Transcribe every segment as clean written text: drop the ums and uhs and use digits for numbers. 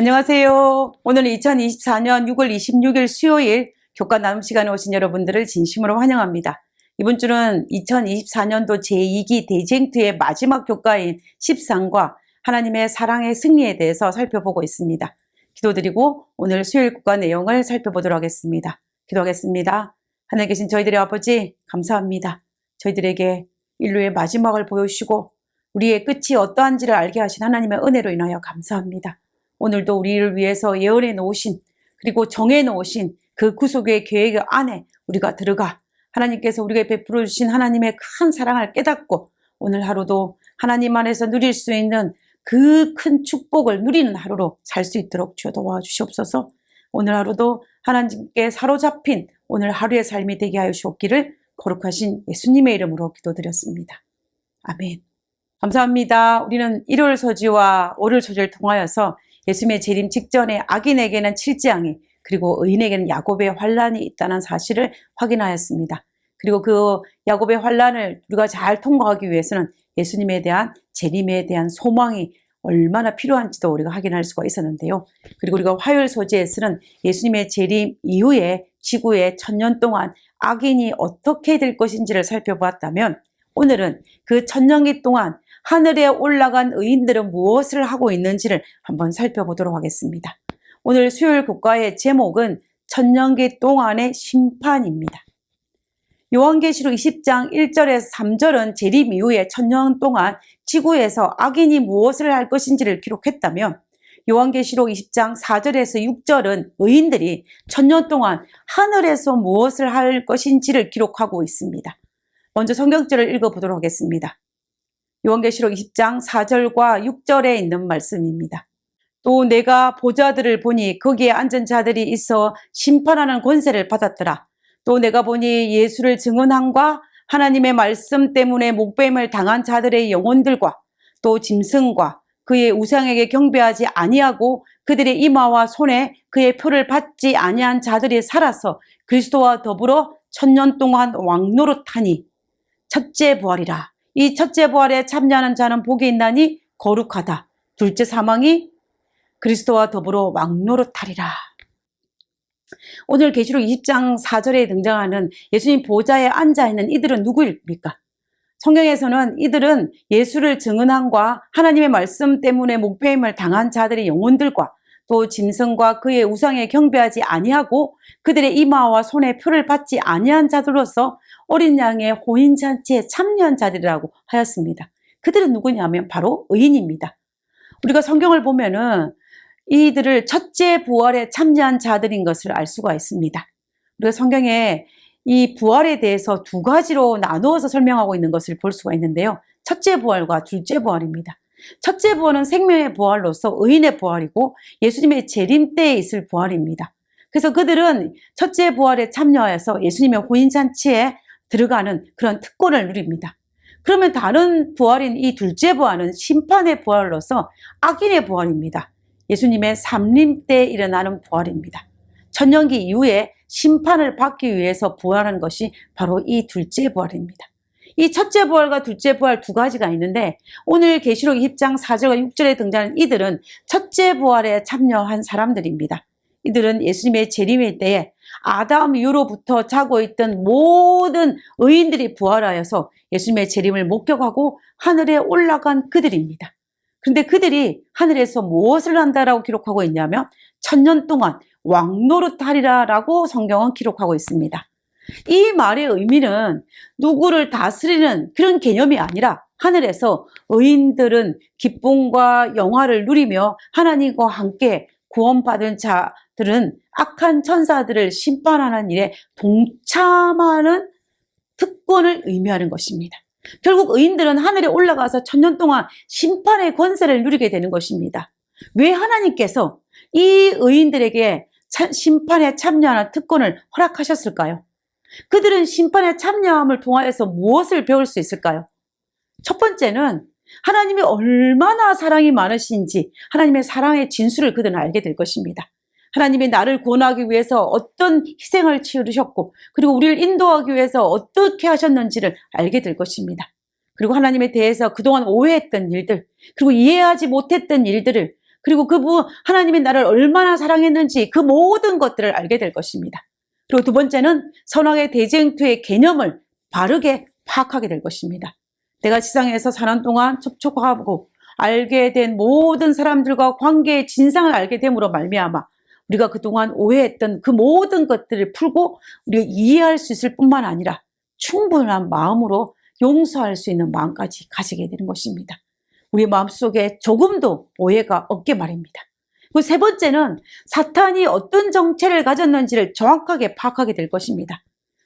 안녕하세요. 오늘 2024년 6월 26일 수요일 교과 나눔 시간에 오신 여러분들을 진심으로 환영합니다. 이번 주는 2024년도 제2기 대쟁투의 마지막 교과인 13과 하나님의 사랑의 승리에 대해서 살펴보고 있습니다. 기도드리고 오늘 수요일 교과 내용을 살펴보도록 하겠습니다. 기도하겠습니다. 하늘에 계신 저희들의 아버지 감사합니다. 저희들에게 인류의 마지막을 보여주시고 우리의 끝이 어떠한지를 알게 하신 하나님의 은혜로 인하여 감사합니다. 오늘도 우리를 위해서 예언해 놓으신 그리고 정해 놓으신 그 구속의 계획 안에 우리가 들어가 하나님께서 우리에게 베풀어 주신 하나님의 큰 사랑을 깨닫고 오늘 하루도 하나님 안에서 누릴 수 있는 그 큰 축복을 누리는 하루로 살 수 있도록 주여 도와주시옵소서. 오늘 하루도 하나님께 사로잡힌 오늘 하루의 삶이 되게 하여 주옵기를 거룩하신 예수님의 이름으로 기도드렸습니다. 아멘. 감사합니다. 우리는 일월 서지와 오늘 소지를 통하여서 예수님의 재림 직전에 악인에게는 칠지양이 그리고 의인에게는 야곱의 환란이 있다는 사실을 확인하였습니다. 그리고 그 야곱의 환란을 우리가 잘 통과하기 위해서는 예수님에 대한 재림에 대한 소망이 얼마나 필요한지도 우리가 확인할 수가 있었는데요. 그리고 우리가 화요일 소지에서는 예수님의 재림 이후에 지구에 1000년 동안 악인이 어떻게 될 것인지를 살펴보았다면 오늘은 그 1000년기 동안 하늘에 올라간 의인들은 무엇을 하고 있는지를 한번 살펴보도록 하겠습니다. 오늘 수요일 교과의 제목은 1000년기 동안의 심판입니다. 요한계시록 20장 1절에서 3절은 재림 이후에 1000년 동안 지구에서 악인이 무엇을 할 것인지를 기록했다면 요한계시록 20장 4절에서 6절은 의인들이 1000년 동안 하늘에서 무엇을 할 것인지를 기록하고 있습니다. 먼저 성경절을 읽어보도록 하겠습니다. 요한계시록 20장 4절과 6절에 있는 말씀입니다. 또 내가 보좌들을 보니 거기에 앉은 자들이 있어 심판하는 권세를 받았더라. 또 내가 보니 예수를 증언함과 하나님의 말씀 때문에 목배임을 당한 자들의 영혼들과 또 짐승과 그의 우상에게 경배하지 아니하고 그들의 이마와 손에 그의 표를 받지 아니한 자들이 살아서 그리스도와 더불어 1000년 동안 왕노릇하니 첫째 부활이라. 이 첫째 부활에 참여하는 자는 복이 있나니 거룩하다. 둘째 사망이 그리스도와 더불어 왕노릇하리라. 오늘 계시록 20장 4절에 등장하는 예수님 보좌에 앉아있는 이들은 누구입니까? 성경에서는 이들은 예수를 증언함과 하나님의 말씀 때문에 목배임을 당한 자들의 영혼들과 또 짐승과 그의 우상에 경배하지 아니하고 그들의 이마와 손에 표를 받지 아니한 자들로서 어린 양의 혼인잔치에 참여한 자들이라고 하였습니다. 그들은 누구냐면 바로 의인입니다. 우리가 성경을 보면은 이들을 첫째 부활에 참여한 자들인 것을 알 수가 있습니다. 우리가 성경에 이 부활에 대해서 두 가지로 나누어서 설명하고 있는 것을 볼 수가 있는데요. 첫째 부활과 둘째 부활입니다. 첫째 부활은 생명의 부활로서 의인의 부활이고 예수님의 재림 때에 있을 부활입니다. 그래서 그들은 첫째 부활에 참여하여서 예수님의 혼인잔치에 들어가는 그런 특권을 누립니다. 그러면 다른 부활인 이 둘째 부활은 심판의 부활로서 악인의 부활입니다. 예수님의 삼림 때 일어나는 부활입니다. 천년기 이후에 심판을 받기 위해서 부활하는 것이 바로 이 둘째 부활입니다. 이 첫째 부활과 둘째 부활 두 가지가 있는데 오늘 계시록 20장 4절과 6절에 등장하는 이들은 첫째 부활에 참여한 사람들입니다. 이들은 예수님의 재림일 때에 아담 이후로부터 자고 있던 모든 의인들이 부활하여서 예수님의 재림을 목격하고 하늘에 올라간 그들입니다. 그런데 그들이 하늘에서 무엇을 한다라고 기록하고 있냐면 1000년 동안 왕노릇하리라라고 성경은 기록하고 있습니다. 이 말의 의미는 누구를 다스리는 그런 개념이 아니라 하늘에서 의인들은 기쁨과 영화를 누리며 하나님과 함께 구원받은 자들은 악한 천사들을 심판하는 일에 동참하는 특권을 의미하는 것입니다. 결국 의인들은 하늘에 올라가서 1000년 동안 심판의 권세를 누리게 되는 것입니다. 왜 하나님께서 이 의인들에게 심판에 참여하는 특권을 허락하셨을까요? 그들은 심판에 참여함을 통하여서 무엇을 배울 수 있을까요? 첫 번째는 하나님이 얼마나 사랑이 많으신지 하나님의 사랑의 진수를 그들은 알게 될 것입니다. 하나님이 나를 구원하기 위해서 어떤 희생을 치르셨고 그리고 우리를 인도하기 위해서 어떻게 하셨는지를 알게 될 것입니다. 그리고 하나님에 대해서 그동안 오해했던 일들 그리고 이해하지 못했던 일들을 그리고 하나님이 나를 얼마나 사랑했는지 그 모든 것들을 알게 될 것입니다. 그리고 두 번째는 선악의 대쟁투의 개념을 바르게 파악하게 될 것입니다. 내가 지상에서 사는 동안 접촉하고 알게 된 모든 사람들과 관계의 진상을 알게 됨으로 말미암아 우리가 그동안 오해했던 그 모든 것들을 풀고 우리가 이해할 수 있을 뿐만 아니라 충분한 마음으로 용서할 수 있는 마음까지 가지게 되는 것입니다. 우리 마음속에 조금도 오해가 없게 말입니다. 그리고 세 번째는 사탄이 어떤 정체를 가졌는지를 정확하게 파악하게 될 것입니다.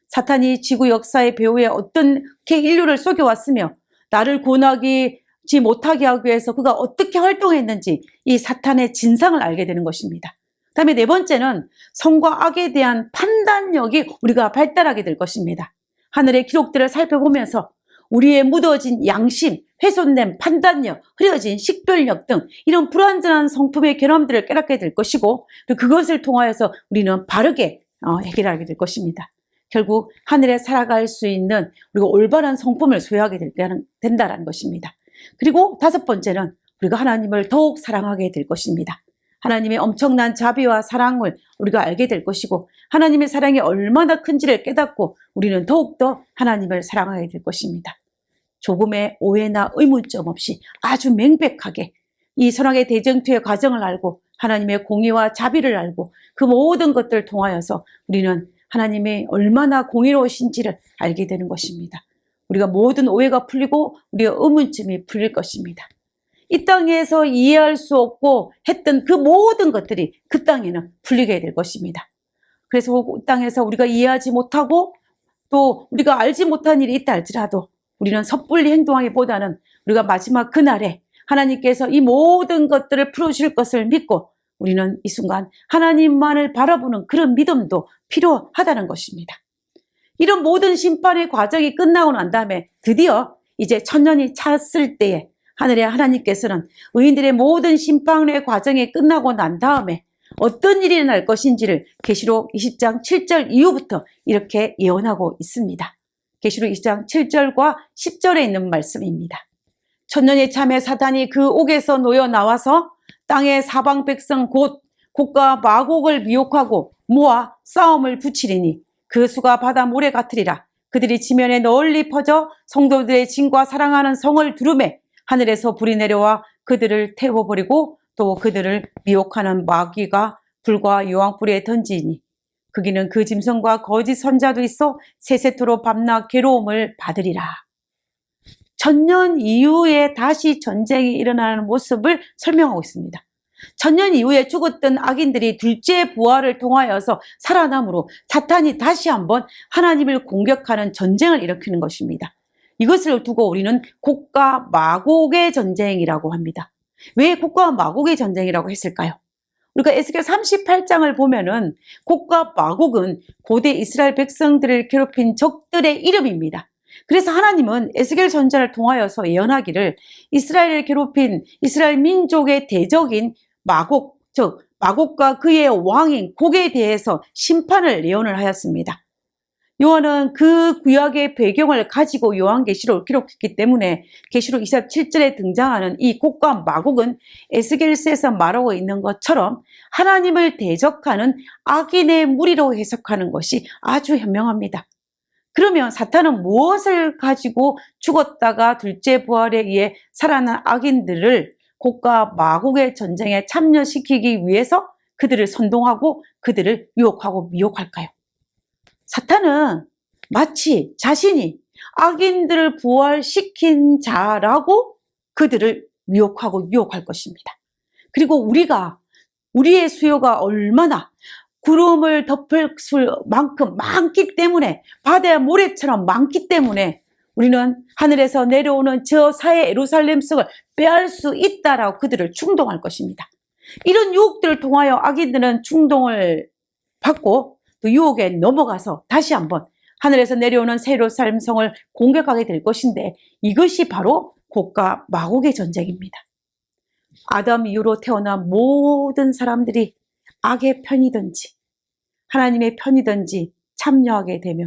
사탄이 지구 역사의 배후에 어떻게 인류를 속여왔으며 나를 구원하지 못하게 하기 위해서 그가 어떻게 활동했는지 이 사탄의 진상을 알게 되는 것입니다. 그 다음에 네 번째는 선과 악에 대한 판단력이 우리가 발달하게 될 것입니다. 하늘의 기록들을 살펴보면서 우리의 묻어진 양심, 훼손된 판단력, 흐려진 식별력 등 이런 불완전한 성품의 결함들을 깨닫게 될 것이고 그것을 통하여서 우리는 바르게 해결하게 될 것입니다. 결국 하늘에 살아갈 수 있는 우리가 올바른 성품을 소유하게 된다는 것입니다. 그리고 다섯 번째는 우리가 하나님을 더욱 사랑하게 될 것입니다. 하나님의 엄청난 자비와 사랑을 우리가 알게 될 것이고 하나님의 사랑이 얼마나 큰지를 깨닫고 우리는 더욱더 하나님을 사랑하게 될 것입니다. 조금의 오해나 의문점 없이 아주 명백하게 이 선악의 대쟁투의 과정을 알고 하나님의 공의와 자비를 알고 그 모든 것들을 통하여서 우리는 하나님이 얼마나 공의로우신지를 알게 되는 것입니다. 우리가 모든 오해가 풀리고 우리의 의문점이 풀릴 것입니다. 이 땅에서 이해할 수 없고 했던 그 모든 것들이 그 땅에는 풀리게 될 것입니다. 그래서 그 땅에서 우리가 이해하지 못하고 또 우리가 알지 못한 일이 있다 할지라도 우리는 섣불리 행동하기보다는 우리가 마지막 그날에 하나님께서 이 모든 것들을 풀어주실 것을 믿고 우리는 이 순간 하나님만을 바라보는 그런 믿음도 필요하다는 것입니다. 이런 모든 심판의 과정이 끝나고 난 다음에 드디어 이제 천년이 찼을 때에 하늘의 하나님께서는 의인들의 모든 심판의 과정이 끝나고 난 다음에 어떤 일이 일어날 것인지를 계시록 20장 7절 이후부터 이렇게 예언하고 있습니다. 계시록 20장 7절과 10절에 있는 말씀입니다. 천년이 참에 사탄이 그 옥에서 놓여 나와서 땅의 사방 백성 곧 곡과 마곡을 미혹하고 모아 싸움을 붙이리니 그 수가 바다 모래 같으리라. 그들이 지면에 널리 퍼져 성도들의 진과 사랑하는 성을 두루매 하늘에서 불이 내려와 그들을 태워버리고 또 그들을 미혹하는 마귀가 불과 유황불에 던지니 거기는 그 짐승과 거짓 선자도 있어 세세토록 밤낮 괴로움을 받으리라. 천년 이후에 다시 전쟁이 일어나는 모습을 설명하고 있습니다. 천년 이후에 죽었던 악인들이 둘째 부활을 통하여서 살아남으로 사탄이 다시 한번 하나님을 공격하는 전쟁을 일으키는 것입니다. 이것을 두고 우리는 곡과 마곡의 전쟁이라고 합니다. 왜 곡과 마곡의 전쟁이라고 했을까요? 우리가 에스겔 38장을 보면은 곡과 마곡은 고대 이스라엘 백성들을 괴롭힌 적들의 이름입니다. 그래서 하나님은 에스겔 선지자를 통하여서 예언하기를 이스라엘을 괴롭힌 이스라엘 민족의 대적인 마곡, 즉 마곡과 그의 왕인 곡에 대해서 심판을 예언을 하였습니다. 요한은 그 구약의 배경을 가지고 요한계시록을 기록했기 때문에 계시록 27절에 등장하는 이 곡과 마곡은 에스겔서에서 말하고 있는 것처럼 하나님을 대적하는 악인의 무리로 해석하는 것이 아주 현명합니다. 그러면 사탄은 무엇을 가지고 죽었다가 둘째 부활에 의해 살아난 악인들을 곡과 마곡의 전쟁에 참여시키기 위해서 그들을 선동하고 그들을 유혹하고 미혹할까요? 사탄은 마치 자신이 악인들을 부활시킨 자라고 그들을 미혹하고 유혹할 것입니다. 그리고 우리의 수요가 얼마나 구름을 덮을 만큼 많기 때문에 바다의 모래처럼 많기 때문에 우리는 하늘에서 내려오는 저 사해 예루살렘 성을 빼앗을 수 있다라고 그들을 충동할 것입니다. 이런 유혹들을 통하여 악인들은 충동을 받고 또 유혹에 넘어가서 다시 한번 하늘에서 내려오는 새 예루살렘 성을 공격하게 될 것인데 이것이 바로 곡과 마곡의 전쟁입니다. 아담 이후로 태어난 모든 사람들이 악의 편이든지 하나님의 편이든지 참여하게 되며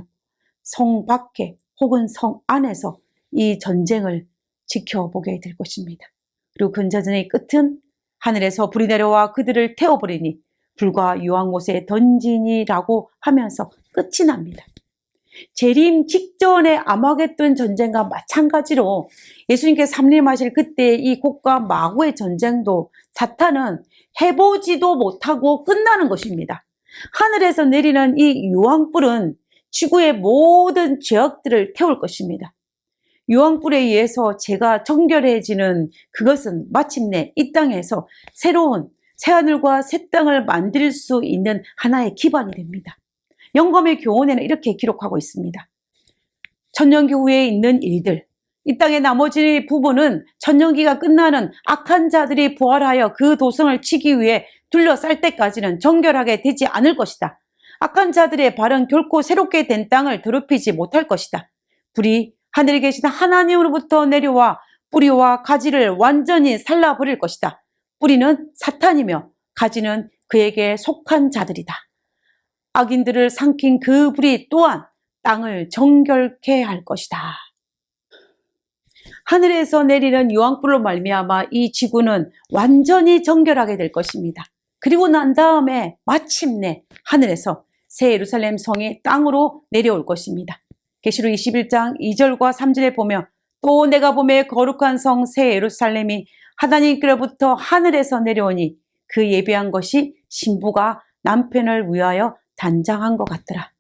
성 밖에 혹은 성 안에서 이 전쟁을 지켜보게 될 것입니다. 그리고 그 전쟁의 끝은 하늘에서 불이 내려와 그들을 태워버리니 불과 유황못에 던지니라고 하면서 끝이 납니다. 재림 직전의 아마겟돈 전쟁과 마찬가지로 예수님께서 삼림하실 그때 이 곡과 마구의 전쟁도 사탄은 해보지도 못하고 끝나는 것입니다. 하늘에서 내리는 이 유황불은 지구의 모든 죄악들을 태울 것입니다. 유황불에 의해서 죄가 정결해지는 그것은 마침내 이 땅에서 새로운 새하늘과 새 땅을 만들 수 있는 하나의 기반이 됩니다. 영감의 교훈에는 이렇게 기록하고 있습니다. 천년기 후에 있는 일들, 이 땅의 나머지 부분은 천년기가 끝나는 악한 자들이 부활하여 그 도성을 치기 위해 둘러쌀 때까지는 정결하게 되지 않을 것이다. 악한 자들의 발은 결코 새롭게 된 땅을 더럽히지 못할 것이다. 불이 하늘에 계신 하나님으로부터 내려와 뿌리와 가지를 완전히 살라버릴 것이다. 뿌리는 사탄이며 가지는 그에게 속한 자들이다. 악인들을 삼킨 그 불이 또한 땅을 정결케 할 것이다. 하늘에서 내리는 유황불로 말미암아 이 지구는 완전히 정결하게 될 것입니다. 그리고 난 다음에 마침내 하늘에서 새 예루살렘 성이 땅으로 내려올 것입니다. 계시록 21장 2절과 3절에 보면 또 내가 보매 거룩한 성 새 예루살렘이 하나님께로부터 하늘에서 내려오니 그 예비한 것이 신부가 남편을 위하여 단장한 것 같더라.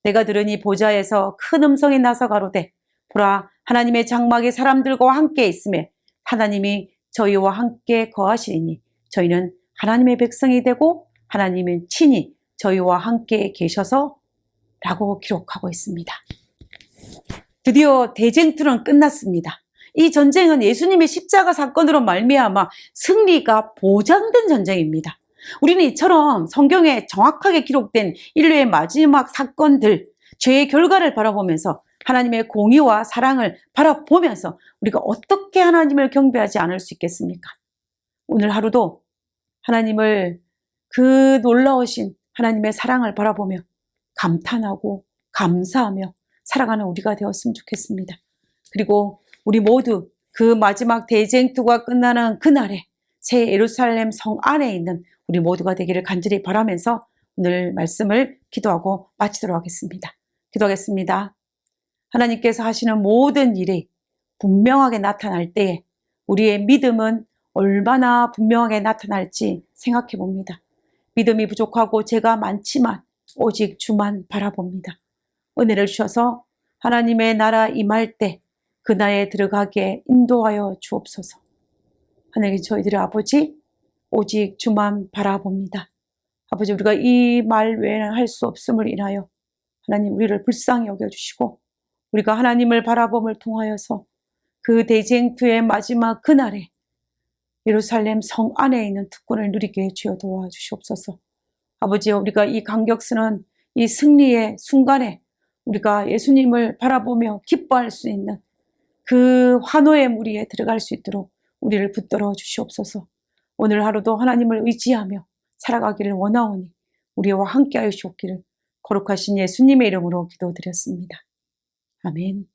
내가 들으니 보좌에서 큰 음성이 나서 가로되 보라 하나님의 장막이 사람들과 함께 있으며 하나님이 저희와 함께 거하시리니 저희는 하나님의 백성이 되고 하나님은 친히 저희와 함께 계셔서 라고 기록하고 있습니다. 드디어 대쟁투는 끝났습니다. 이 전쟁은 예수님의 십자가 사건으로 말미암아 승리가 보장된 전쟁입니다. 우리는 이처럼 성경에 정확하게 기록된 인류의 마지막 사건들, 죄의 결과를 바라보면서 하나님의 공의와 사랑을 바라보면서 우리가 어떻게 하나님을 경배하지 않을 수 있겠습니까? 오늘 하루도 하나님을 그 놀라우신 하나님의 사랑을 바라보며 감탄하고 감사하며 살아가는 우리가 되었으면 좋겠습니다. 그리고 우리 모두 그 마지막 대쟁투가 끝나는 그날에 새 예루살렘 성 안에 있는 우리 모두가 되기를 간절히 바라면서 오늘 말씀을 기도하고 마치도록 하겠습니다. 기도하겠습니다. 하나님께서 하시는 모든 일이 분명하게 나타날 때에 우리의 믿음은 얼마나 분명하게 나타날지 생각해 봅니다. 믿음이 부족하고 죄가 많지만 오직 주만 바라봅니다. 은혜를 주셔서 하나님의 나라 임할 때 그 나라에 들어가게 인도하여 주옵소서. 하나님 저희들의 아버지 오직 주만 바라봅니다. 아버지 우리가 이 말 외에는 할 수 없음을 인하여 하나님 우리를 불쌍히 여겨주시고 우리가 하나님을 바라봄을 통하여서 그 대쟁투의 마지막 그날에 예루살렘 성 안에 있는 특권을 누리게 주여 도와주시옵소서. 아버지 우리가 이 감격스러운 이 승리의 순간에 우리가 예수님을 바라보며 기뻐할 수 있는 그 환호의 무리에 들어갈 수 있도록 우리를 붙들어 주시옵소서. 오늘 하루도 하나님을 의지하며 살아가기를 원하오니 우리와 함께 하시옵기를 거룩하신 예수님의 이름으로 기도드렸습니다. 아멘.